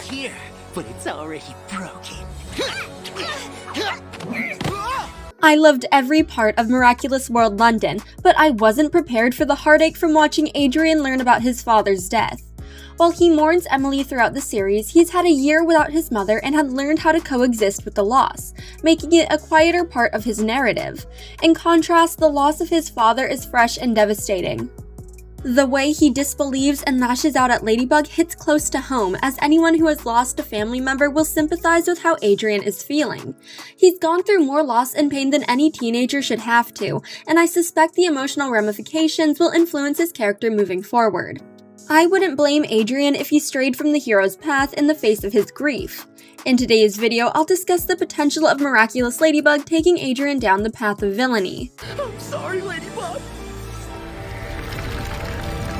here, but it's already broken. I loved every part of Miraculous World London, but I wasn't prepared for the heartache from watching Adrien learn about his father's death. While he mourns Emilie throughout the series, he's had a year without his mother and had learned how to coexist with the loss, making it a quieter part of his narrative. In contrast, the loss of his father is fresh and devastating. The way he disbelieves and lashes out at Ladybug hits close to home, as anyone who has lost a family member will sympathize with how Adrien is feeling. He's gone through more loss and pain than any teenager should have to, and I suspect the emotional ramifications will influence his character moving forward. I wouldn't blame Adrien if he strayed from the hero's path in the face of his grief. In today's video, I'll discuss the potential of Miraculous Ladybug taking Adrien down the path of villainy. I'm sorry, Ladybug.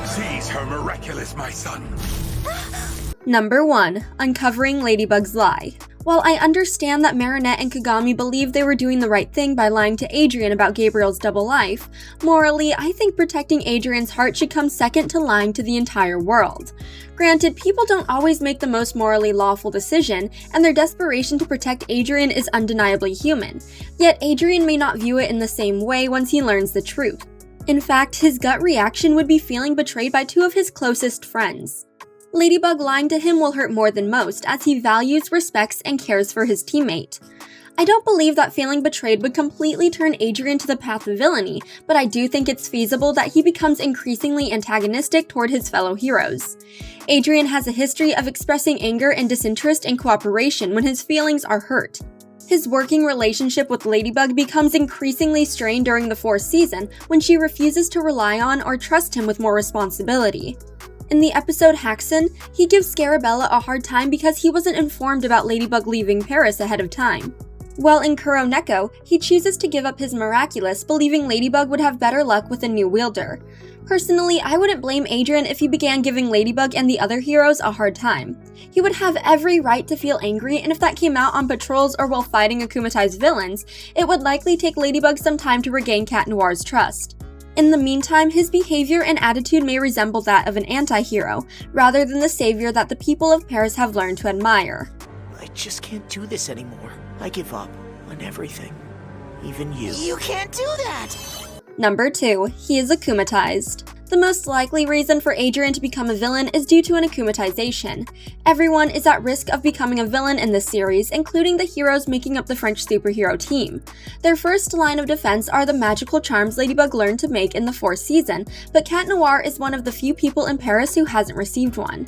Seize her miraculous, my son. Number 1. Uncovering Ladybug's lie. While I understand that Marinette and Kagami believed they were doing the right thing by lying to Adrien about Gabriel's double life, morally, I think protecting Adrien's heart should come second to lying to the entire world. Granted, people don't always make the most morally lawful decision, and their desperation to protect Adrien is undeniably human, yet Adrien may not view it in the same way once he learns the truth. In fact, his gut reaction would be feeling betrayed by two of his closest friends. Ladybug lying to him will hurt more than most, as he values, respects, and cares for his teammate. I don't believe that feeling betrayed would completely turn Adrien to the path of villainy, but I do think it's feasible that he becomes increasingly antagonistic toward his fellow heroes. Adrien has a history of expressing anger and disinterest in cooperation when his feelings are hurt. His working relationship with Ladybug becomes increasingly strained during the 4th season when she refuses to rely on or trust him with more responsibility. In the episode Haxon, he gives Scarabella a hard time because he wasn't informed about Ladybug leaving Paris ahead of time. While in Kuroneko, he chooses to give up his Miraculous, believing Ladybug would have better luck with a new wielder. Personally, I wouldn't blame Adrien if he began giving Ladybug and the other heroes a hard time. He would have every right to feel angry, and if that came out on patrols or while fighting akumatized villains, it would likely take Ladybug some time to regain Cat Noir's trust. In the meantime, his behavior and attitude may resemble that of an anti-hero, rather than the savior that the people of Paris have learned to admire. I just can't do this anymore. I give up on everything. Even you. You can't do that! Number 2. He is akumatized. The most likely reason for Adrien to become a villain is due to an akumatization. Everyone is at risk of becoming a villain in this series, including the heroes making up the French superhero team. Their first line of defense are the magical charms Ladybug learned to make in the 4th season, but Cat Noir is one of the few people in Paris who hasn't received one.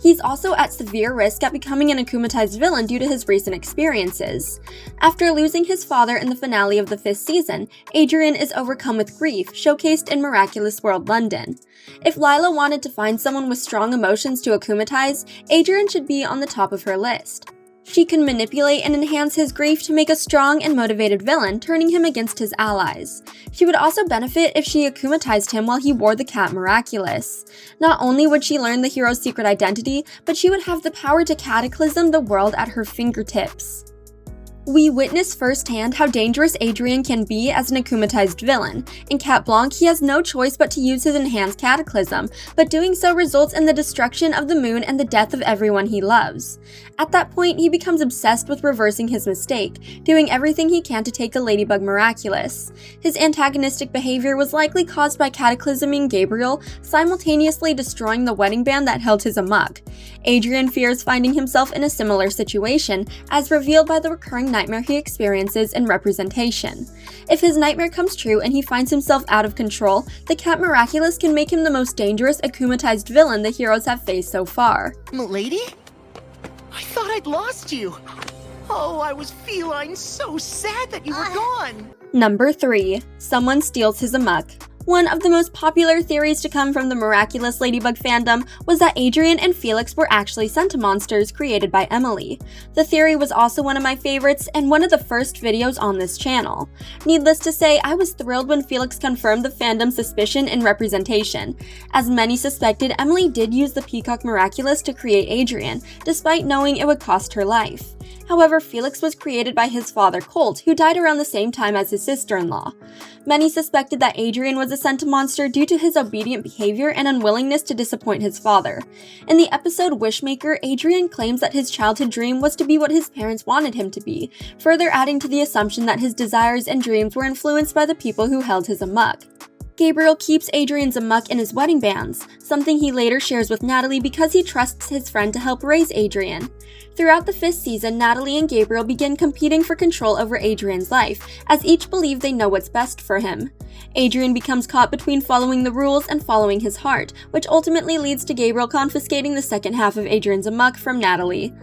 He's also at severe risk at becoming an akumatized villain due to his recent experiences. After losing his father in the finale of the 5th season, Adrien is overcome with grief, showcased in Miraculous World London. If Lila wanted to find someone with strong emotions to akumatize, Adrien should be on the top of her list. She can manipulate and enhance his grief to make a strong and motivated villain, turning him against his allies. She would also benefit if she akumatized him while he wore the cat Miraculous. Not only would she learn the hero's secret identity, but she would have the power to cataclysm the world at her fingertips. We witness firsthand how dangerous Adrien can be as an akumatized villain. In Cat Blanc, he has no choice but to use his enhanced cataclysm, but doing so results in the destruction of the moon and the death of everyone he loves. At that point, he becomes obsessed with reversing his mistake, doing everything he can to take the Ladybug Miraculous. His antagonistic behavior was likely caused by cataclysming Gabriel, simultaneously destroying the wedding band that held his amok. Adrien fears finding himself in a similar situation, as revealed by the recurring nightmare he experiences in Representation. If his nightmare comes true and he finds himself out of control, the Cat Miraculous can make him the most dangerous akumatized villain the heroes have faced so far. Milady? I thought I'd lost you. Oh, I was feline so sad that you were gone. Number 3. Someone steals his amok. One of the most popular theories to come from the Miraculous Ladybug fandom was that Adrien and Felix were actually Sentimonsters created by Emilie. The theory was also one of my favorites and one of the first videos on this channel. Needless to say, I was thrilled when Felix confirmed the fandom's suspicion in Representation. As many suspected, Emilie did use the Peacock Miraculous to create Adrien, despite knowing it would cost her life. However, Felix was created by his father Colt, who died around the same time as his sister-in-law. Many suspected that Adrien was a sentimonster due to his obedient behavior and unwillingness to disappoint his father. In the episode Wishmaker, Adrien claims that his childhood dream was to be what his parents wanted him to be, further adding to the assumption that his desires and dreams were influenced by the people who held his amok. Gabriel keeps Adrien's amok in his wedding bands, something he later shares with Natalie because he trusts his friend to help raise Adrien. Throughout the 5th season, Natalie and Gabriel begin competing for control over Adrien's life, as each believe they know what's best for him. Adrien becomes caught between following the rules and following his heart, which ultimately leads to Gabriel confiscating the second half of Adrien's amok from Natalie.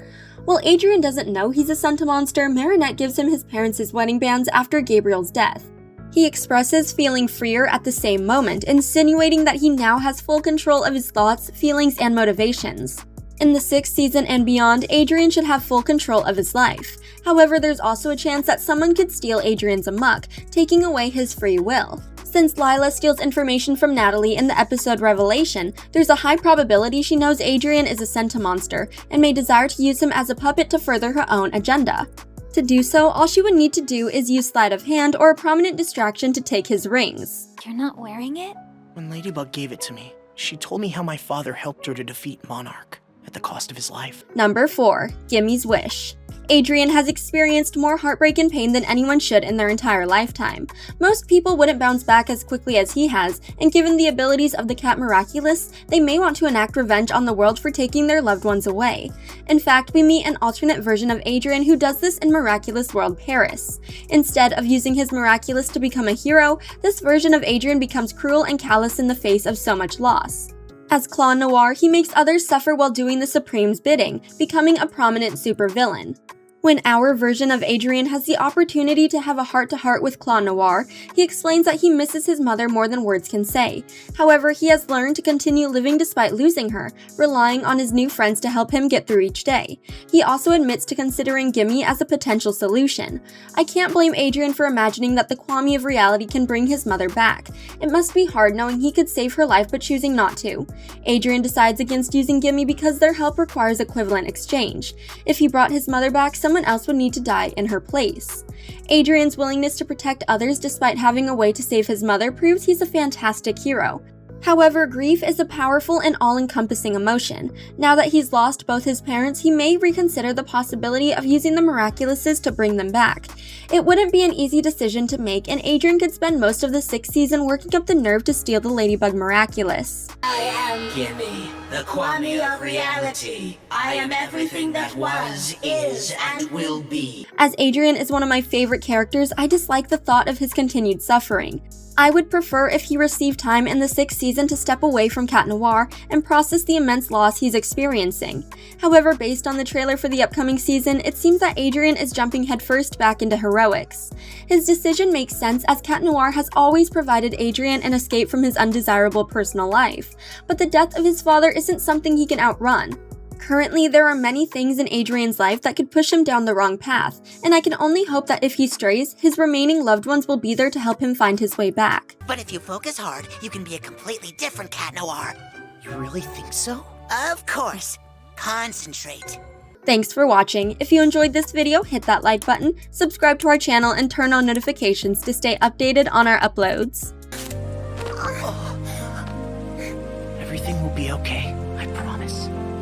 While Adrien doesn't know he's a sentimonster, Marinette gives him his parents' wedding bands after Gabriel's death. He expresses feeling freer at the same moment, insinuating that he now has full control of his thoughts, feelings, and motivations. In the 6th season and beyond, Adrien should have full control of his life. However, there's also a chance that someone could steal Adrien's amok, taking away his free will. Since Lila steals information from Natalie in the episode Revelation, there's a high probability she knows Adrien is a sentimonster and may desire to use him as a puppet to further her own agenda. To do so, all she would need to do is use sleight of hand or a prominent distraction to take his rings. You're not wearing it? When Ladybug gave it to me, she told me how my father helped her to defeat Monarch at the cost of his life. Number 4. Gimmy's Wish. Adrien has experienced more heartbreak and pain than anyone should in their entire lifetime. Most people wouldn't bounce back as quickly as he has, and given the abilities of the cat Miraculous, they may want to enact revenge on the world for taking their loved ones away. In fact, we meet an alternate version of Adrien who does this in Miraculous World Paris. Instead of using his Miraculous to become a hero, this version of Adrien becomes cruel and callous in the face of so much loss. As Claw Noir, he makes others suffer while doing the Supreme's bidding, becoming a prominent supervillain. When our version of Adrien has the opportunity to have a heart-to-heart with Claw Noir, he explains that he misses his mother more than words can say. However, he has learned to continue living despite losing her, relying on his new friends to help him get through each day. He also admits to considering Gimme as a potential solution. I can't blame Adrien for imagining that the Kwame of reality can bring his mother back. It must be hard knowing he could save her life but choosing not to. Adrien decides against using Gimme because their help requires equivalent exchange. If he brought his mother back, someone else would need to die in her place. Adrien's willingness to protect others despite having a way to save his mother proves he's a fantastic hero. However, grief is a powerful and all-encompassing emotion. Now that he's lost both his parents, he may reconsider the possibility of using the Miraculouses to bring them back. It wouldn't be an easy decision to make, and Adrien could spend most of the 6th season working up the nerve to steal the Ladybug Miraculous. I am Gimme, the Kwame of reality. I am everything that was, is, and will be. As Adrien is one of my favorite characters, I dislike the thought of his continued suffering. I would prefer if he received time in the 6th season to step away from Cat Noir and process the immense loss he's experiencing. However, based on the trailer for the upcoming season, it seems that Adrien is jumping headfirst back into heroics. His decision makes sense as Cat Noir has always provided Adrien an escape from his undesirable personal life, but the death of his father isn't something he can outrun. Currently, there are many things in Adrien's life that could push him down the wrong path, and I can only hope that if he strays, his remaining loved ones will be there to help him find his way back. But if you focus hard, you can be a completely different Cat Noir. You really think so? Of course. Concentrate. Thanks for watching. If you enjoyed this video, hit that like button, subscribe to our channel, and turn on notifications to stay updated on our uploads. Everything will be okay.